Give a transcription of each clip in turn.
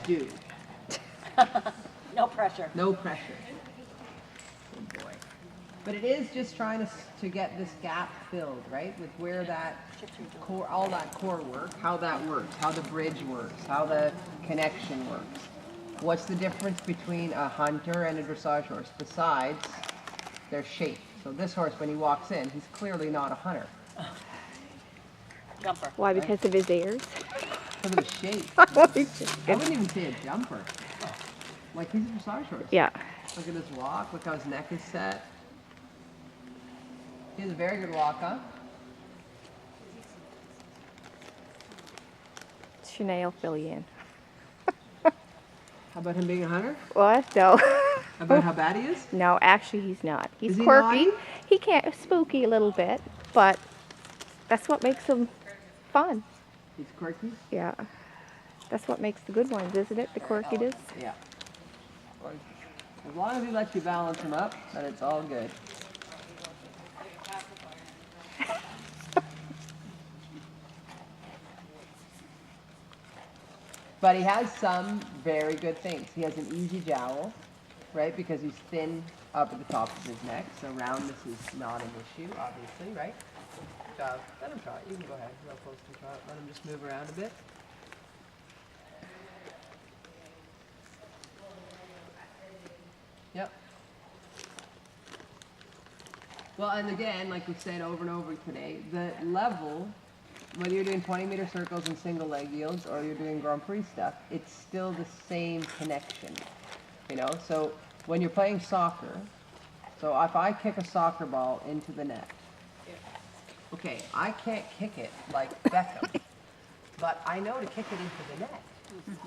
do. No pressure. No pressure. Good boy. But it is just trying to get this gap filled, right? With where that core, all that core work, how that works, how the bridge works, how the connection works. What's the difference between a hunter and a dressage horse besides their shape? So this horse, when he walks in, he's clearly not a hunter. Jumper. Why? Because Right. of his ears? Because of his shape. I I wouldn't even say a jumper. Like he's a dressage horse. Yeah. Look at his walk. Look how his neck is set. He has a very good walk, huh? Shanea will fill you in. How about him being a hunter? What? No. About how bad he is? No, actually he's not. He's Is he quirky. naughty? He can't spooky a little bit, but that's what makes him fun. He's quirky? Yeah. That's what makes the good ones, isn't it? The quirkiness. Yeah. As long as he lets you balance him up, then it's all good. But he has some very good things. He has an easy jowl, right? Because he's thin up at the top of his neck, so roundness is not an issue, obviously, right? So let him try it. You can go ahead. Real close to try it. Let him just move around a bit. Yep. Well, and again, like we've said over and over today, the level, whether you're doing 20-meter circles and single leg yields or you're doing Grand Prix stuff, it's still the same connection, you know? So when you're playing soccer, so if I kick a soccer ball into the net, okay, I can't kick it like Beckham, but I know to kick it into the net.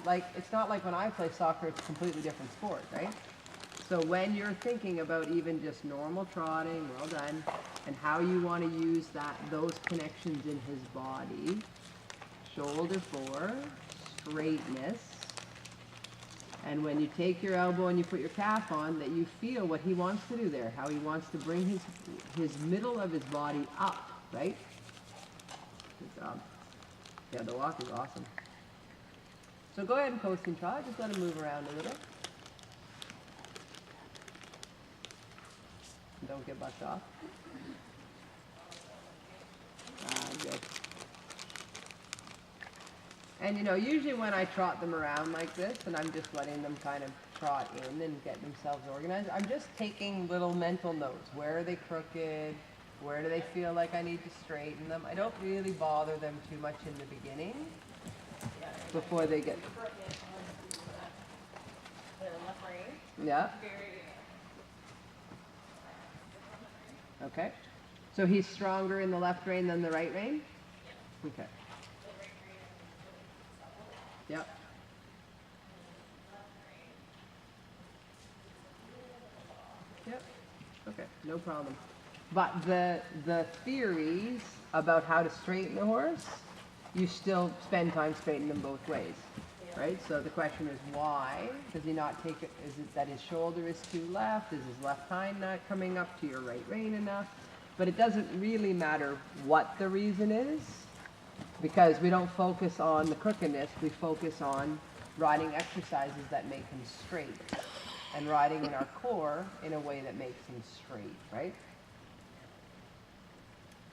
Like, it's not like when I play soccer, it's a completely different sport, right? So when you're thinking about even just normal trotting, well done, and how you want to use those connections in his body, shoulder fore, straightness, and when you take your elbow and you put your calf on, that you feel what he wants to do there, how he wants to bring his middle of his body up, right? Good job. Yeah, the walk is awesome. So go ahead and coast and trot, just let him move around a little. Don't get bucked off. Good. And you know, usually when I trot them around like this, and I'm just letting them kind of trot in and get themselves organized, I'm just taking little mental notes. Where are they crooked? Where do they feel like I need to straighten them? I don't really bother them too much in the beginning before they get... Yeah. Okay. So he's stronger in the left rein than the right rein? Okay. Yep. Yep. Okay, no problem. But the theories about how to straighten a horse, you still spend time straightening them both ways. Right? So the question is why does he not take it? Is it that his shoulder is too left? Is his left hind not coming up to your right rein enough? But it doesn't really matter what the reason is, because we don't focus on the crookedness, we focus on riding exercises that make him straight and riding in our core in a way that makes him straight, right?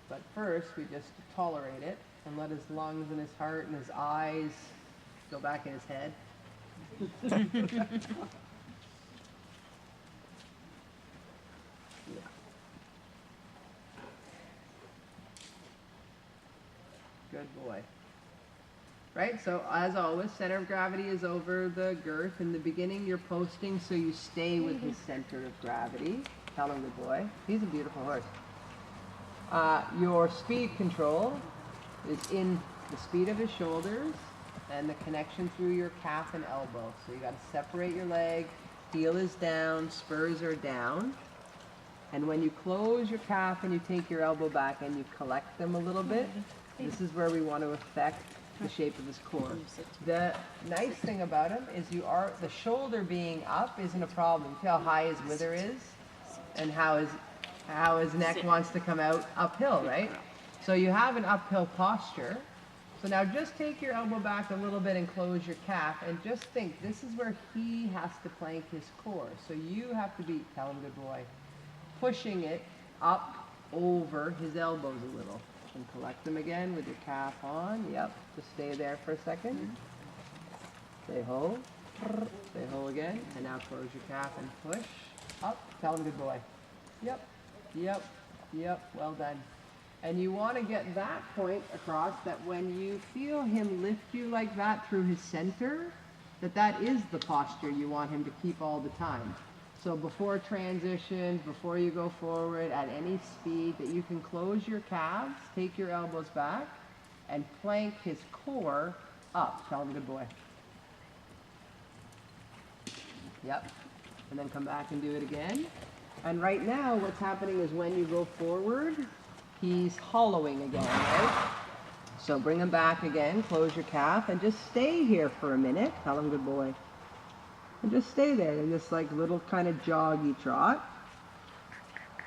But first we just tolerate it and let his lungs and his heart and his eyes go back in his head. Yeah. Good boy. Right, so as always, center of gravity is over the girth. In the beginning, you're posting so you stay with his center of gravity. Tell him, good boy. He's a beautiful horse. Your speed control is in the speed of his shoulders and the connection through your calf and elbow. So you got to separate your leg, heel is down, spurs are down. And when you close your calf and you take your elbow back and you collect them a little bit, this is where we want to affect the shape of his core. The nice thing about him is the shoulder being up isn't a problem. See how high his wither is and how his neck wants to come out uphill, right? So you have an uphill posture. So now just take your elbow back a little bit and close your calf, and just think, this is where he has to plank his core. So you have to be, tell him good boy, pushing it up over his elbows a little. And collect them again with your calf on. Yep, just stay there for a second. Stay hold. Stay hold again. And now close your calf and push up. Tell him good boy. Yep, yep, yep, well done. And you want to get that point across, that when you feel him lift you like that through his center, that is the posture you want him to keep all the time. So before transitions, before you go forward at any speed, that you can close your calves, take your elbows back, and plank his core up. Tell him good boy. Yep. And then come back and do it again. And right now what's happening is when you go forward, he's hollowing again, right? So bring him back again, close your calf, and just stay here for a minute. Tell him good boy. And just stay there in this like little kind of joggy trot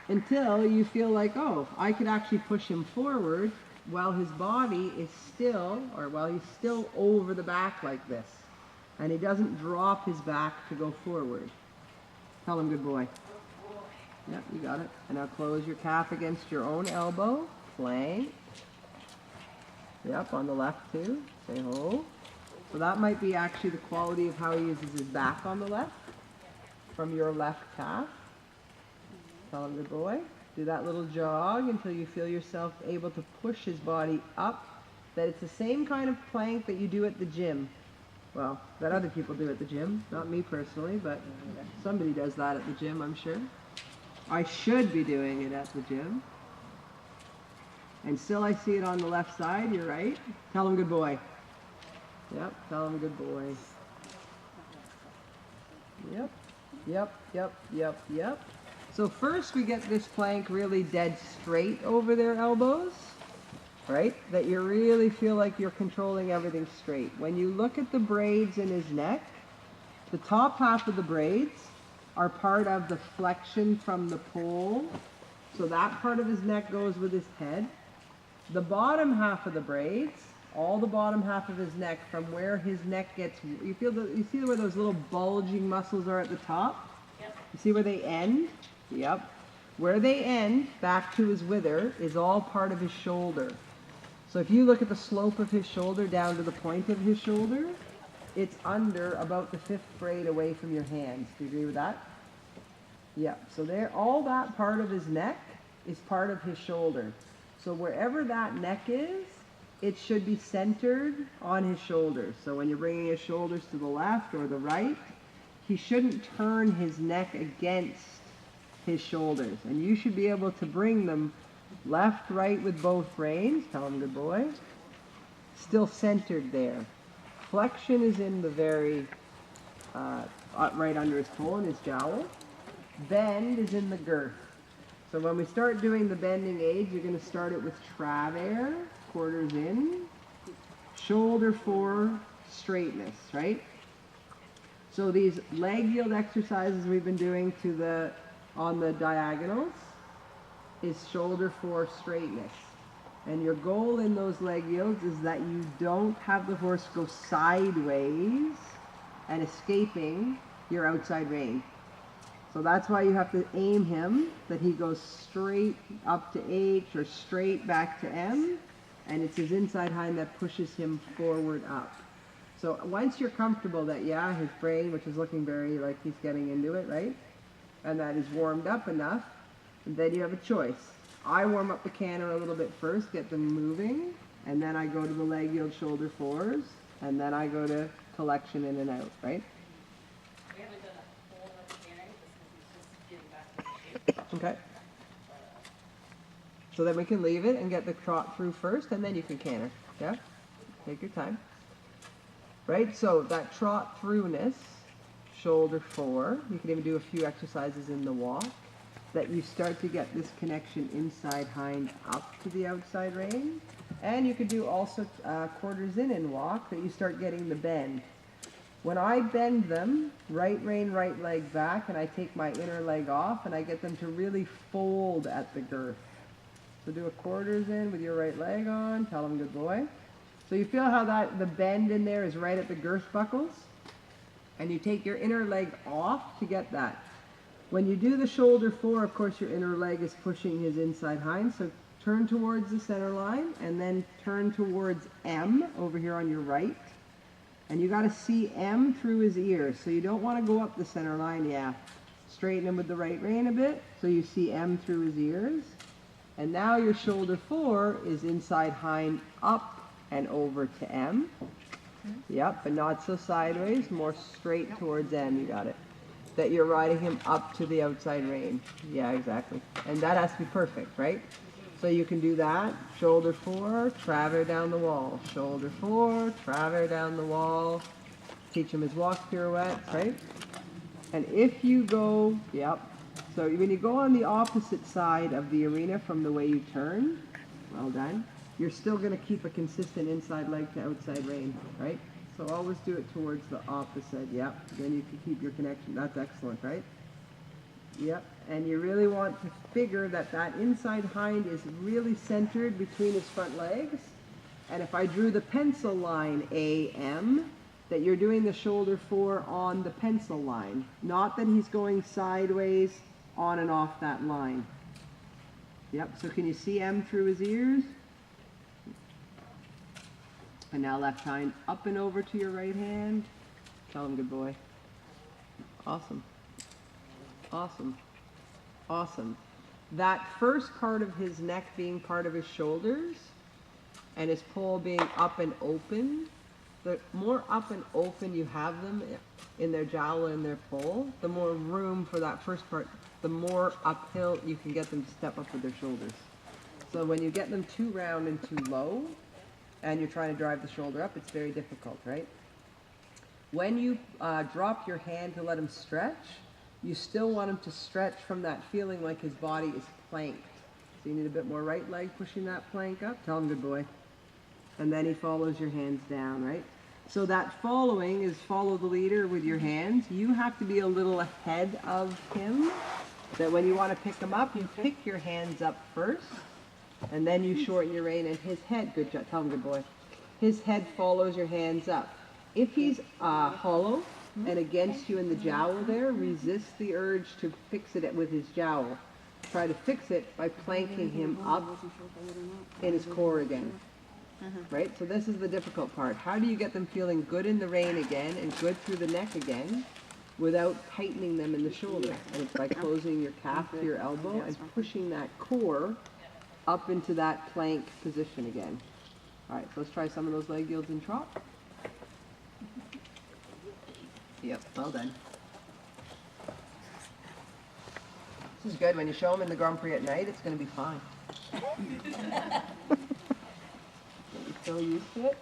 until you feel like, oh, I could actually push him forward while his body is still, or while he's still over the back like this. And he doesn't drop his back to go forward. Tell him good boy. Yep, you got it. And now close your calf against your own elbow. Plank. Yep, on the left too. Say hold. So that might be actually the quality of how he uses his back on the left. From your left calf. Tell him good boy. Do that little jog until you feel yourself able to push his body up. That it's the same kind of plank that you do at the gym. Well, that other people do at the gym. Not me personally, but somebody does that at the gym, I'm sure. I should be doing it at the gym. And still I see it on the left side, you're right. Tell him good boy. Yep, tell him good boy. Yep, yep, yep, yep, yep. So first we get this plank really dead straight over their elbows, right? That you really feel like you're controlling everything straight. When you look at the braids in his neck, the top half of the braids are part of the flexion from the pole. So that part of his neck goes with his head. The bottom half of the braids, all the bottom half of his neck, from where his neck gets, you see where those little bulging muscles are at the top? Yep. You see where they end? Yep. Where they end, back to his wither, is all part of his shoulder. So if you look at the slope of his shoulder down to the point of his shoulder, it's under about the 5th braid away from your hands. Do you agree with that? Yeah. So there, all that part of his neck is part of his shoulder. So wherever that neck is, it should be centered on his shoulders. So when you're bringing his shoulders to the left or the right, he shouldn't turn his neck against his shoulders. And you should be able to bring them left, right with both reins. Tell him good boy. Still centered there. Flexion is in the very, right under his pole and his jowl. Bend is in the girth. So when we start doing the bending aids, you're going to start it with travers, quarters in, shoulder 4, straightness, right? So these leg yield exercises we've been doing on the diagonals is shoulder 4 straightness. And your goal in those leg yields is that you don't have the horse go sideways and escaping your outside rein. So that's why you have to aim him, that he goes straight up to H or straight back to M, and it's his inside hind that pushes him forward up. So once you're comfortable that, yeah, his brain, which is looking very like he's getting into it, right? And that is warmed up enough, then you have a choice. I warm up the canter a little bit first, get them moving, and then I go to the leg yield shoulder 4s, and then I go to collection in and out, right? We haven't done a whole lot of canning because he's just getting back to shape. Okay. So then we can leave it and get the trot through first, and then you can canter. Yeah? Take your time. Right? So that trot throughness, shoulder 4, you can even do a few exercises in the walk, that you start to get this connection inside hind up to the outside rein. And you could do also quarters in and walk, that you start getting the bend. When I bend them, right rein, right leg back, and I take my inner leg off, and I get them to really fold at the girth. So do a quarters in with your right leg on, tell them good boy. So you feel how the bend in there is right at the girth buckles? And you take your inner leg off to get that. When you do the shoulder 4, of course your inner leg is pushing his inside hind, so turn towards the center line and then turn towards M over here on your right. And you got to see M through his ears, so you don't want to go up the center line, Straighten him with the right rein a bit, so you see M through his ears. And now your shoulder 4 is inside hind up and over to M. Yep, but not so sideways, more straight towards M, you got it. That you're riding him up to the outside rein. Yeah, exactly. And that has to be perfect, right? So you can do that, shoulder 4, traver down the wall. Shoulder 4, traver down the wall. Teach him his walk pirouettes, right? And if you go, so when you go on the opposite side of the arena from the way you turn, well done, you're still going to keep a consistent inside leg to outside rein, right? So always do it towards the opposite, then you can keep your connection. That's excellent, right? And you really want to figure that that inside hind is really centered between his front legs. And if I drew the pencil line AM, that you're doing the shoulder 4 on the pencil line, not that he's going sideways on and off that line. So can you see M through his ears? And now left hind up and over to your right hand. Tell him good boy. Awesome. Awesome. Awesome. That first part of his neck being part of his shoulders and his poll being up and open, the more up and open you have them in their jowl and their poll, the more room for that first part, the more uphill you can get them to step up with their shoulders. So when you get them too round and too low, and you're trying to drive the shoulder up, it's very difficult, right? When you drop your hand to let him stretch, you still want him to stretch from that feeling like his body is planked. So you need a bit more right leg pushing that plank up. Tell him good boy. And then he follows your hands down, right? So that following is follow the leader with your hands. You have to be a little ahead of him, that when you want to pick him up, you pick your hands up first. And then you shorten your rein, and his head, good job, tell him good boy, his head follows your hands up. If he's hollow and against you in the jowl there, resist the urge to fix it with his jowl. Try to fix it by planking him up in his core again. Right? So this is the difficult part. How do you get them feeling good in the rein again and good through the neck again without tightening them in the shoulder? And it's by closing your calf to your elbow and pushing that core up into that plank position again. All right, so let's try some of those leg yields in trot. Yep, well done. This is good. When you show them in the Grand Prix at night, it's going to be fine. Get you so used to it.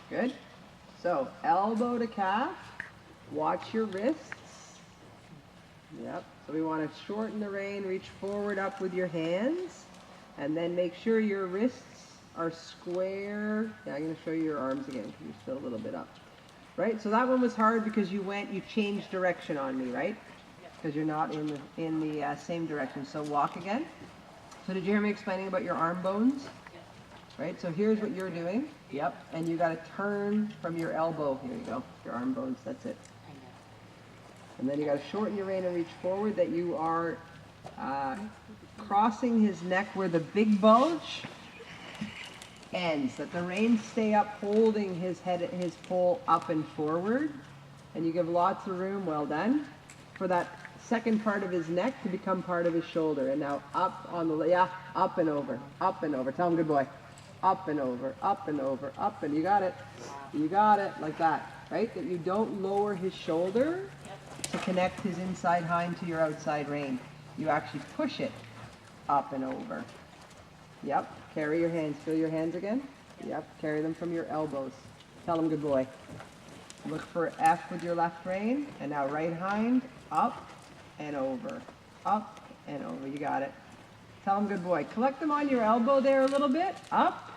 Good. So, elbow to calf. Watch your wrists. Yep. So we want to shorten the rein, reach forward up with your hands, and then make sure your wrists are square. Yeah, I'm going to show you your arms again because you're still a little bit up. Right? So that one was hard because you changed direction on me, right? Because you're not in the same direction. So walk again. So did you hear me explaining about your arm bones? Right? So here's what you're doing. Yep. And you got to turn from your elbow. Here you go. Your arm bones. That's it. And then you got to shorten your rein and reach forward, that you are crossing his neck where the big bulge ends, that the reins stay up holding his head, his pole up and forward, and you give lots of room, well done, for that second part of his neck to become part of his shoulder. And now up on the, up and over, tell him good boy, up and over, up and over, up, and you got it, like that, right? That you don't lower his shoulder to connect his inside hind to your outside rein. You actually push it up and over. Yep, carry your hands. Feel your hands again? Yep, carry them from your elbows. Tell them good boy. Look for F with your left rein, and now right hind, up and over, up and over. You got it. Tell them good boy. Collect them on your elbow there a little bit, up,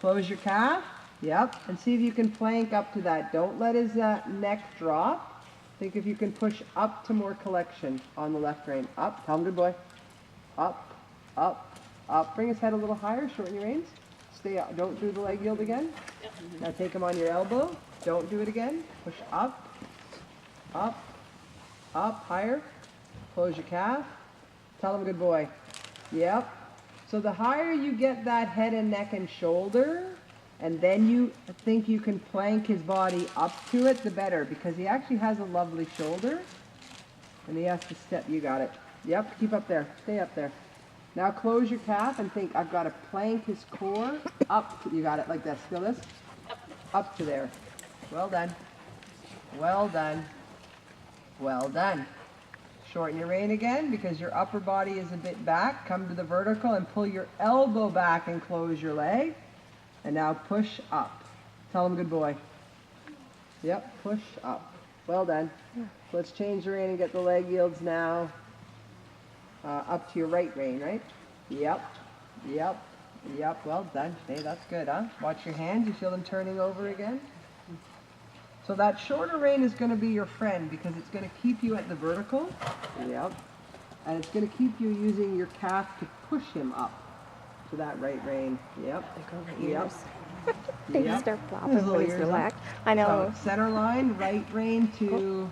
close your calf, yep, and see if you can plank up to that. Don't let his neck drop. Think if you can push up to more collection on the left rein. Up, tell him good boy. Up, up, Up, bring his head a little higher, shorten your reins. Stay up, don't do the leg yield again. Now take him on your elbow, don't do it again. Push up, up, up, higher. Close your calf. Tell him good boy. Yep. So the higher you get that head and neck and shoulder, and then you think you can plank his body up to it, the better, because he actually has a lovely shoulder, and he has to step, you got it. Yep, keep up there, stay up there. Now close your calf and think, I've got to plank his core up, you got it, like this, feel this? Up to there. Well done. Well done. Well done. Shorten your rein again because your upper body is a bit back. Come to the vertical and pull your elbow back and close your leg. And now push up. Tell him good boy. Yep, push up. Well done. Let's change the rein and get the leg yields now. Up to your right rein, right? Yep, yep, yep. Well done. Hey, that's good, huh? Watch your hands. You feel them turning over again? So that shorter rein is going to be your friend because it's going to keep you at the vertical. Yep. And it's going to keep you using your calf to push him up to that right rein. Yep. Yep. They Yep. start flopping when he's ears relaxed. up. I know. So center line, right rein to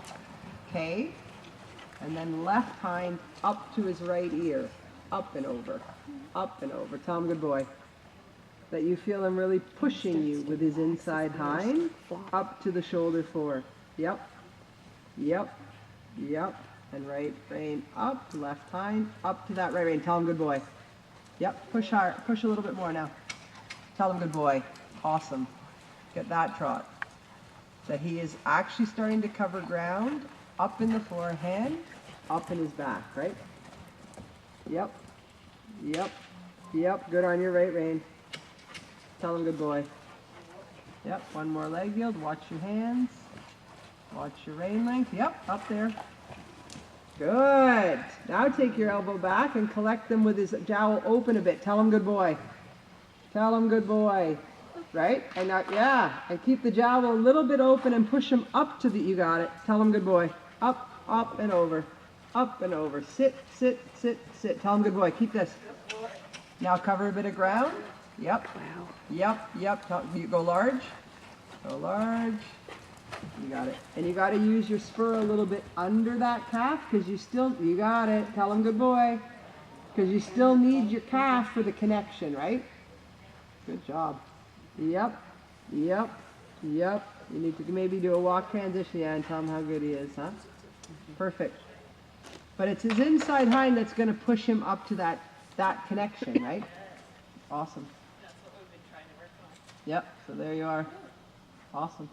K. And then left hind up to his right ear. Up and over. Up and over. Tell him good boy. That you feel him really pushing you with his inside hind up to the shoulder fore. Yep. Yep. Yep. And right rein up, left hind, up to that right rein. Tell him good boy. Yep. Push hard. Push a little bit more now. Tell him good boy. Awesome. Get that trot. That he is actually starting to cover ground up in the forehand, up in his back, right? Yep. Yep. Yep. Good on your right rein. Tell him good boy. Yep, one more leg yield. Watch your hands. Watch your rein length. Yep, up there. Good. Now take your elbow back and collect them with his jowl open a bit. Tell him good boy. Tell him good boy. Right? And now, yeah, and keep the jowl a little bit open and push him up to the, you got it. Tell him good boy. Up, up and over. Up and over. Sit, sit, sit, sit. Tell him good boy. Keep this. Now cover a bit of ground. Yep. Wow. Yep, yep. You go large. Go large. You got it. And you got to use your spur a little bit under that calf because you got it. Tell him good boy. Because you still need your calf for the connection, right? Good job. Yep, yep, yep. You need to maybe do a walk transition, yeah, and tell him how good he is, huh? Perfect. But it's his inside hind that's going to push him up to that connection, right? Awesome. That's what we've been trying to work on. Yep, so there you are. Awesome.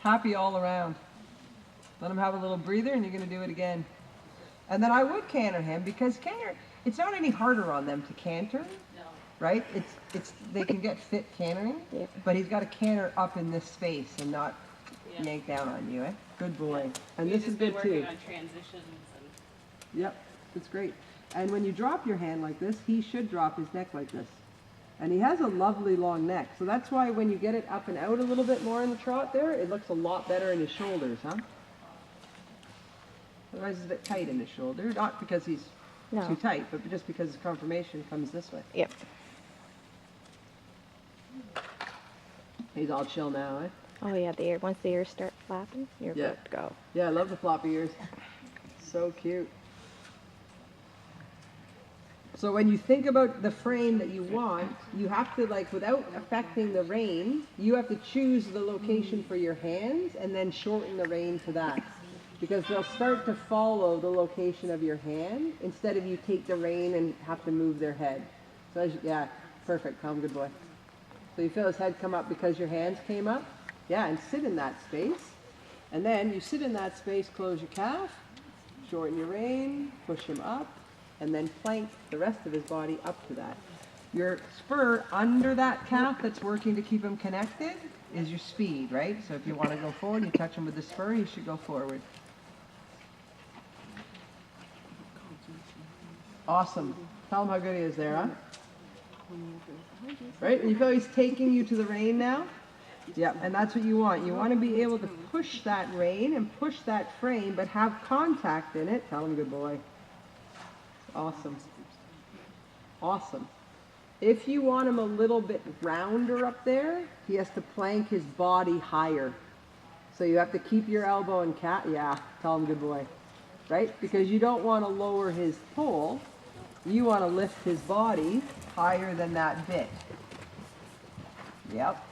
Happy all around. Let him have a little breather and you're going to do it again. And then I would canter him because canter, it's not any harder on them to canter, No. right? They can get fit cantering, Yep. but he's got to canter up in this space and not Yeah. yank down on you, eh? Good boy. And We've this is just been good too. working on transitions and Yep, it's great. And when you drop your hand like this, he should drop his neck like this. And he has a lovely long neck. So that's why when you get it up and out a little bit more in the trot there, it looks a lot better in his shoulders, huh? Otherwise it's a bit tight in his shoulder. Not because he's No. too tight, but just because his conformation comes this way. Yep. He's all chill now, eh? Oh yeah, once the ears start flapping, you're Yeah. good to go. Yeah, I love the floppy ears. So cute. So when you think about the frame that you want, you have to, like, without affecting the rein, you have to choose the location for your hands and then shorten the rein to that. Because they'll start to follow the location of your hand instead of you take the rein and have to move their head. So yeah, perfect. Tom, good boy. So you feel his head come up because your hands came up? Yeah, and sit in that space. And then you sit in that space, close your calf, shorten your rein, push him up, and then plank the rest of his body up to that. Your spur under that calf that's working to keep him connected is your speed, right? So if you want to go forward, you touch him with the spur, you should go forward. Awesome. Tell him how good he is there, huh? Right? And you feel he's taking you to the rein now? Yeah, and that's what you want. You want to be able to push that rein and push that frame, but have contact in it. Tell him good boy. Awesome. Awesome. If you want him a little bit rounder up there, he has to plank his body higher. So you have to keep your elbow and yeah, tell him good boy. Right? Because you don't want to lower his pole. You want to lift his body higher than that bit. Yep.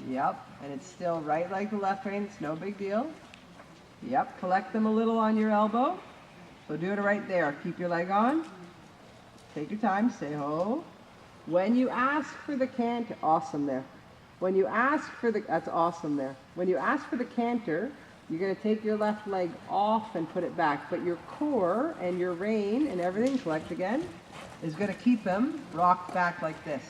Yep. And it's still right like the left rein. It's no big deal. Yep. Collect them a little on your elbow. So do it right there. Keep your leg on. Take your time. Say ho. When you ask for the canter, awesome there. When you ask for the, that's awesome there. When you ask for the canter, you're going to take your left leg off and put it back. But your core and your rein and everything, collect again, is going to keep him rocked back like this.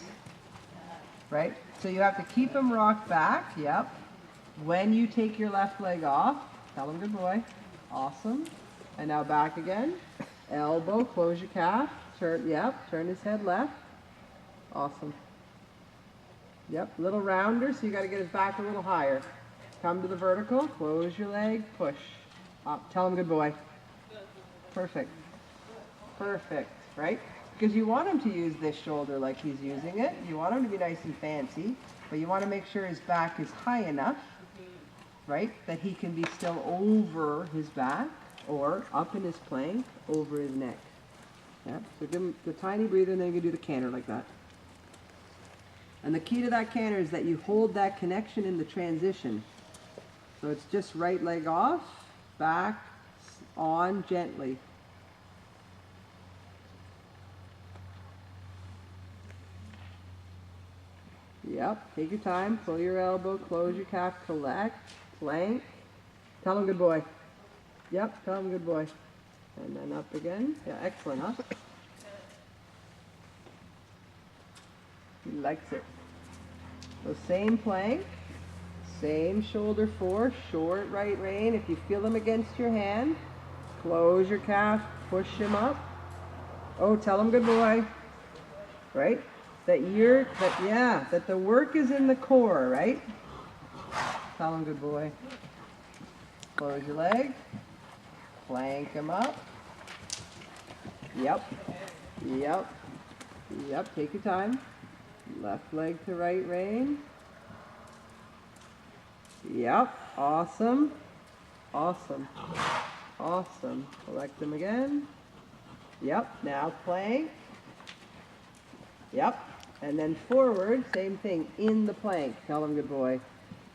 Right? So you have to keep him rocked back. Yep. When you take your left leg off, tell him good boy. Awesome. And now back again. Elbow, close your calf. Turn, yep, turn his head left. Awesome. Yep, a little rounder, so you got to get his back a little higher. Come to the vertical, close your leg, push. Up, tell him good boy. Perfect. Perfect, right? Because you want him to use this shoulder like he's using it. You want him to be nice and fancy, but you want to make sure his back is high enough, right, that he can be still over his back or up in his plank over his neck. Yeah, so give him the tiny breather and then you can do the canter like that. And the key to that canter is that you hold that connection in the transition. So it's just right leg off, back, on gently. Yep, take your time, pull your elbow, close your calf, collect, plank. Tell him good boy. Yep, tell him good boy. And then up again. Yeah, excellent, huh? He likes it. So same plank, same shoulder four, short right rein. If you feel them against your hand, close your calf, push him up. Oh, tell him good boy. Right? That the work is in the core, right? Tell him good boy. Close your leg. Plank him up. Yep. Yep. Yep. Take your time. Left leg to right rein. Yep. Awesome. Awesome. Awesome. Collect them again. Yep. Now plank. Yep. And then forward, same thing, in the plank. Tell him good boy.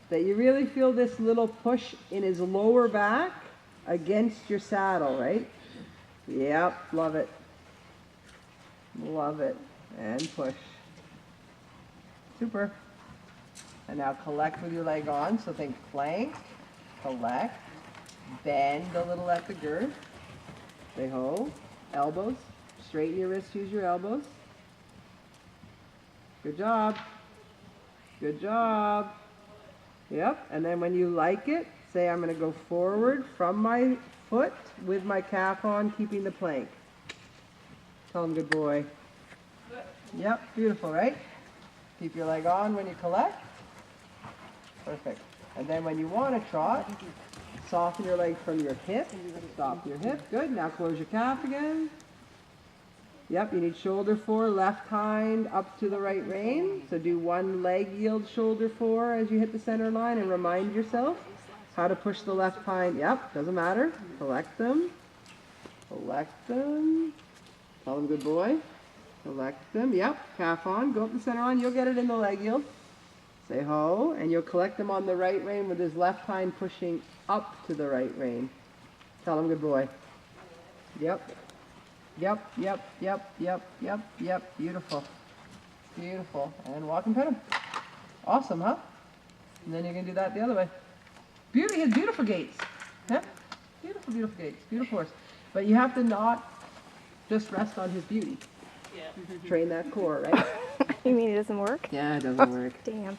That you really feel this little push in his lower back against your saddle, right? Yep, love it. Love it. And push. Super. And now collect with your leg on. So think plank, collect, bend a little at the girth. Say ho. Elbows. Straighten your wrists, use your elbows. Good job. Good job. Yep. And then when you like it, say I'm going to go forward from my foot with my calf on, keeping the plank. Tell him good boy. Yep. Beautiful, right? Keep your leg on when you collect. Perfect. And then when you want to trot, soften your leg from your hip. Stop your hip. Good. Now close your calf again. Yep, you need shoulder four, left hind up to the right rein. So do one leg yield shoulder four as you hit the center line and remind yourself how to push the left hind. Yep, doesn't matter. Collect them. Collect them. Tell them good boy. Collect them. Yep, calf on. Go up the center line. You'll get it in the leg yield. Say ho, and you'll collect them on the right rein with his left hind pushing up to the right rein. Tell him good boy. Yep. Yep, yep, yep, yep, yep, yep. Beautiful. Beautiful. And walk and pet him. Awesome, huh? And then you're going to do that the other way. Beauty, he has beautiful gaits. Yeah? Beautiful, beautiful gaits. Beautiful horse. But you have to not just rest on his beauty. Yeah. Train that core, right? You mean it doesn't work? Yeah, it doesn't work. Damn.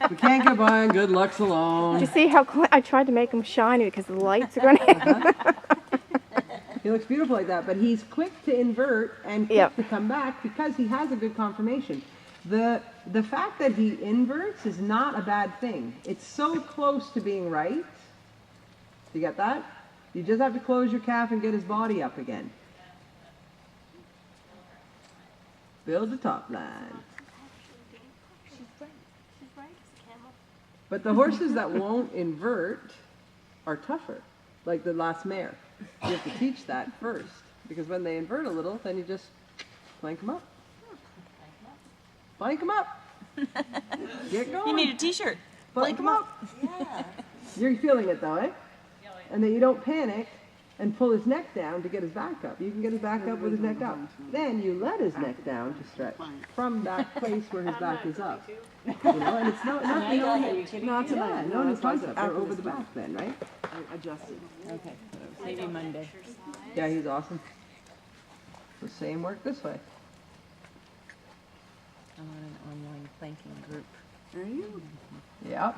We can't get by on good looks alone. Did you see how I tried to make him shiny because the lights are going to... He looks beautiful like that, but he's quick to invert and quick to come back because he has a good conformation. The fact that he inverts is not a bad thing. It's so close to being right. You get that? You just have to close your calf and get his body up again. Build the top line. She's right. She's right. It's a camel. But the horses that won't invert are tougher, like the last mare. You have to teach that first, because when they invert a little, then you just plank them up. Plank them up. Get going. You need a t-shirt. Plank them up. Yeah. You're feeling it though, eh? And then you don't panic and pull his neck down to get his back up. You can get his back up with his neck up. Then you let his neck down to stretch from that place where his back is up. You know, and it's not no new concept. They're over the back then, right? Adjusted. Okay. Maybe Monday. Yeah, he's awesome. The same work this way. I'm on an online planking group. Are you? Yep.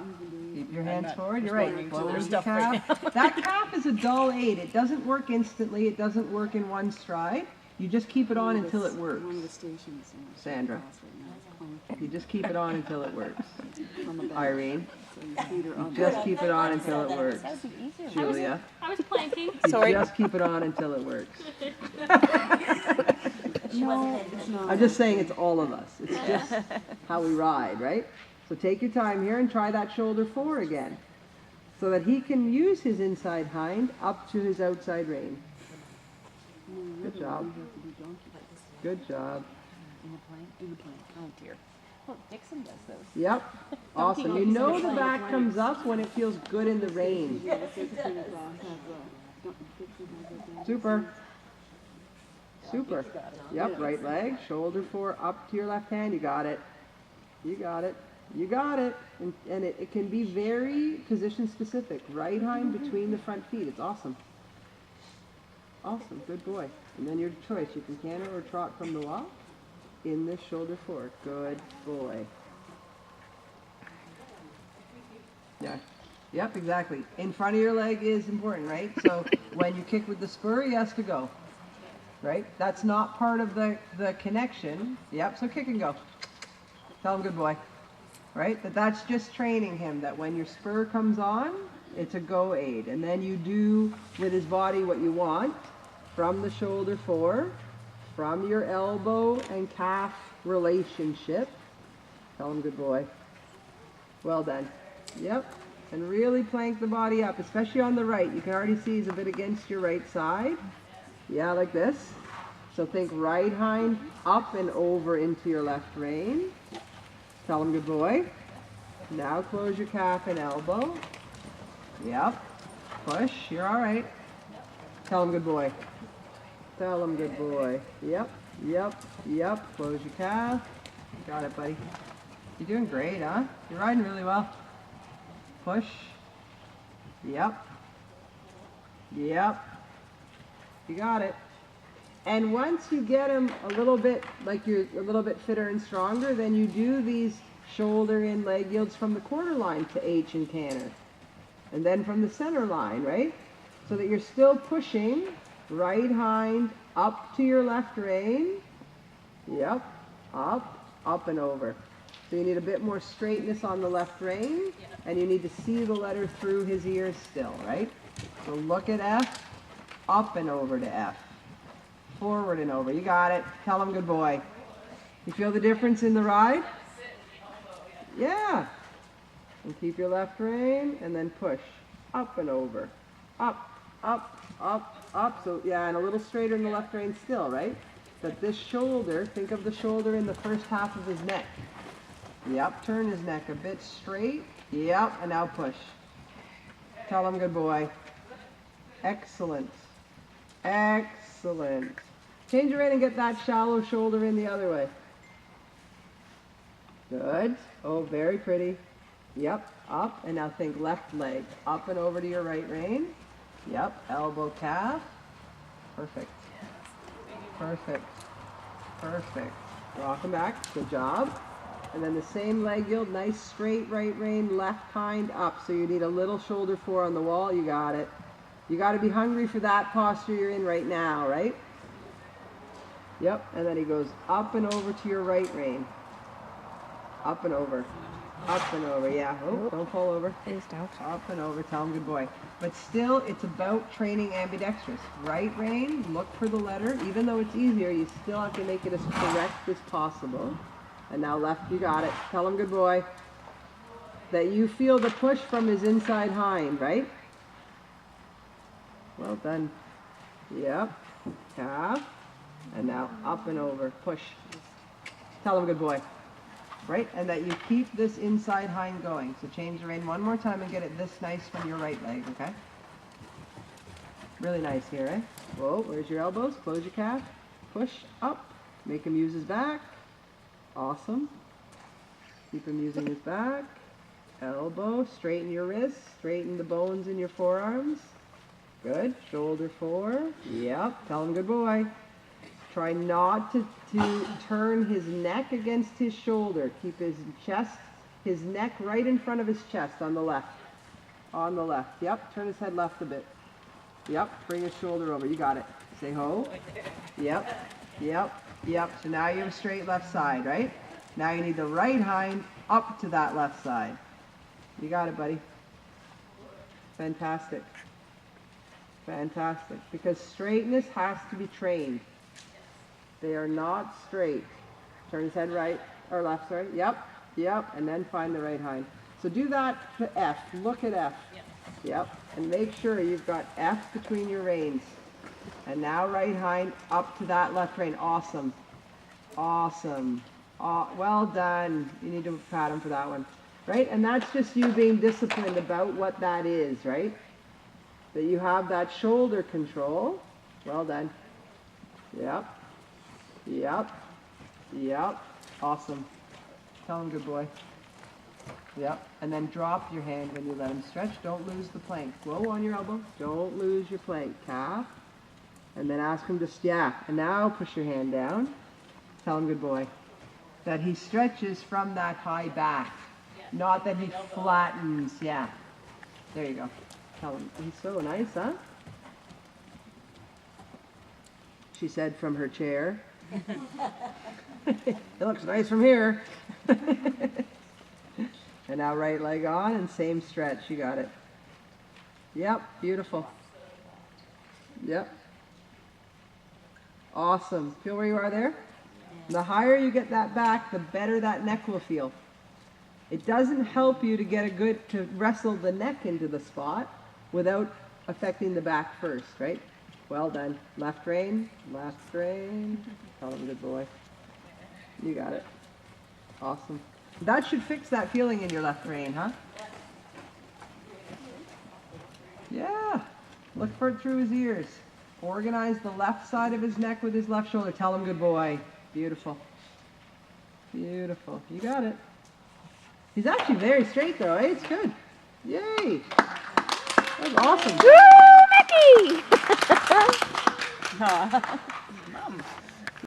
Keep your hands not forward. You're right. responding to Lower their the stuff right calf. That calf is a dull 8. It doesn't work instantly. It doesn't work in one stride. You just keep it on until it works. One of the stations. Sandra. You just keep it on until it works. Irene. You just keep it on until it works. That would be easier. Julia. I was planking. You just keep it on until it works. No, it's not. I'm just saying it's all of us. It's just how we ride, right? So take your time here and try that shoulder 4 again, so that he can use his inside hind up to his outside rein. Good job. Good job. In the plank. Oh dear. Well, Dixon does those. Yep. Awesome. You know the back comes up when it feels good in the rein. Super. Super. Yep, right leg, shoulder 4 up to your left hand. You got it. You got it. You got it. And it can be very position specific. Right hind between the front feet. It's awesome. Awesome. Good boy. And then your choice. You can canter or trot from the walk in this shoulder 4. Good boy. Yeah. Yep, exactly. In front of your leg is important, right? So when you kick with the spur, he has to go. Right? That's not part of the connection. Yep, so kick and go. Tell him good boy. Right? But that's just training him that when your spur comes on, it's a go aid. And then you do with his body what you want from the shoulder 4, from your elbow and calf relationship. Tell him good boy. Well done. Yep. And really plank the body up, especially on the right. You can already see he's a bit against your right side. Yeah, like this. So think right hind up and over into your left rein. Tell him good boy. Now close your calf and elbow. Yep. Push. You're all right. Tell him good boy. Tell him good boy. Yep. Yep. Yep. Close your calf. Got it, buddy. You're doing great, huh? You're riding really well. Push. Yep. Yep. You got it. And once you get him a little bit, like you're a little bit fitter and stronger, then you do these shoulder in leg yields from the quarter line to H and canter. And then from the center line, right? So that you're still pushing right hind up to your left rein. Yep. Up and over. So you need a bit more straightness on the left rein, and you need to see the letter through his ears still, right? So look at F. Up and over to F. Forward and over. You got it. Tell him good boy. You feel the difference in the ride? Yeah. And keep your left rein and then push. Up and over. Up, up, up, up. So yeah, and a little straighter in the left rein still, right? But this shoulder, think of the shoulder in the first half of his neck. Yep, turn his neck a bit straight. Yep, and now push. Tell him good boy. Excellent. Excellent. Change your rein and get that shallow shoulder in the other way. Good. Oh, very pretty. Yep, up, and now think left leg. Up and over to your right rein. Yep, elbow calf. Perfect. Perfect. Perfect. Rock him back. Good job. And then the same leg yield, nice straight right rein, left hind up. So you need a little shoulder 4 on the wall. You got it. You got to be hungry for that posture you're in right now, right? Yep, and then he goes up and over to your right rein. Up and over. Up and over, yeah. Oh, don't fall over. Please don't. Up and over, tell him good boy. But still, it's about training ambidextrous. Right rein, look for the letter. Even though it's easier, you still have to make it as correct as possible. And now left, you got it. Tell him good boy. That you feel the push from his inside hind, right? Well done. Yep. Calf. And now up and over. Push. Tell him good boy. Right? And that you keep this inside hind going. So change the rein one more time and get it this nice from your right leg, okay? Really nice here, eh? Whoa, where's your elbows? Close your calf. Push up. Make him use his back. Awesome. Keep him using his back. Elbow. Straighten your wrists. Straighten the bones in your forearms. Good. Shoulder forward. Yep. Tell him good boy. Try not to turn his neck against his shoulder. Keep his chest, his neck right in front of his chest on the left. On the left. Yep. Turn his head left a bit. Yep. Bring his shoulder over. You got it. Say ho. Yep. Yep. Yep. So now you have a straight left side, right? Now you need the right hind up to that left side. You got it, buddy. Fantastic. Fantastic. Because straightness has to be trained. They are not straight. Turn his head right or left, sorry. Yep, yep, and then find the right hind. So do that to F. Look at F. Yep, and make sure you've got F between your reins. And now right hind up to that left rein. Awesome. Awesome. Well done. You need to pat him for that one. Right? And that's just you being disciplined about what that is, right? That you have that shoulder control. Well done. Yep. Yep. Yep. Awesome. Tell him good boy. Yep. And then drop your hand when you let him stretch. Don't lose the plank. Slow on your elbow. Don't lose your plank. Calf. And then ask him to, yeah. And now push your hand down. Tell him good boy. That he stretches from that high back. Not that he flattens. Yeah. There you go. Tell him. He's so nice, huh? She said from her chair. It looks nice from here. And now right leg on and same stretch. You got it. Yep, beautiful. Yep. Awesome. Feel where you are there? The higher you get that back, the better that neck will feel. It doesn't help you to get a good, to wrestle the neck into the spot without affecting the back first, right? Well done. Left rein, left rein. Tell him good boy. You got it. Awesome. That should fix that feeling in your left rein, huh? Yeah. Look for it through his ears. Organize the left side of his neck with his left shoulder. Tell him good boy. Beautiful. Beautiful. You got it. He's actually very straight though, eh? It's good. Yay. That was awesome. Woo, Becky! Mom.